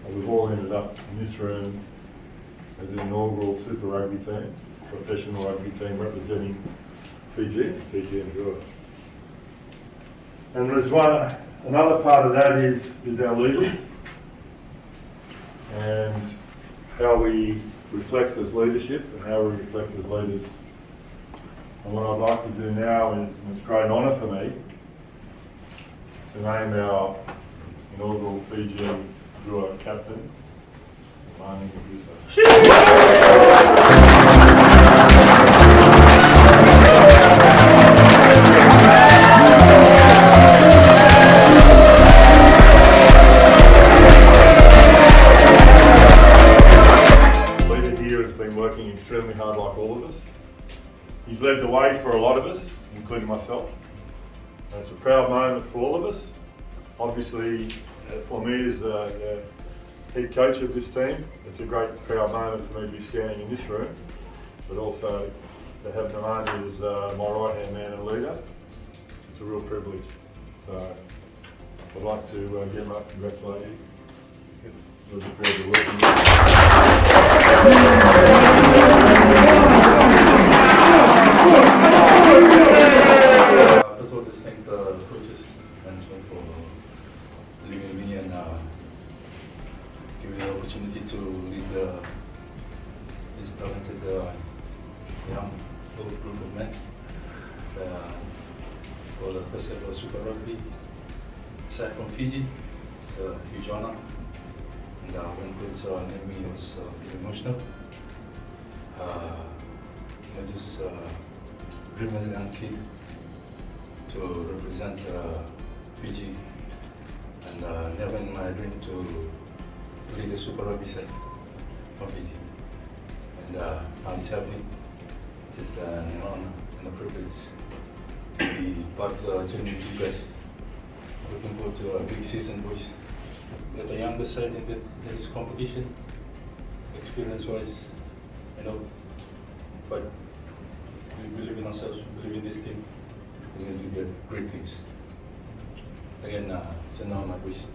we've all ended up in this room as an inaugural Super Rugby team, professional rugby team representing Fijian Drua. And there's another part of that is our leaders and how we reflect as leadership and how we reflect as leaders. And what I'd like to do now is, and it's a great honour for me, to name our inaugural Fijian Drua captain, Nemani Nagusa. Working extremely hard like all of us. He's led the way for a lot of us, including myself. And it's a proud moment for all of us. Obviously, for me as the head coach of this team, it's a great proud moment for me to be standing in this room, but also to have Nemani as my right-hand man and leader. It's a real privilege. So I'd like to get him up and congratulate you. Looking forward to working with you. First of all, just thank the coaches management for believing me and giving me the opportunity to lead this talented young group of men for the first ever Super Rugby side from Fiji. It's a huge honor. And when coach named me, it was pretty emotional. Just dream as a young kid to represent Fiji, and never in my dream to lead the Super Rugby side of Fiji. And now it's happening. It's an honor and a privilege to be part of the journey with you guys. Looking forward to a big season, boys. We're the youngest side in this competition, experience-wise, but we believe in ourselves, we believe in this team. We're going to do great things. Again, it's an honor, boys.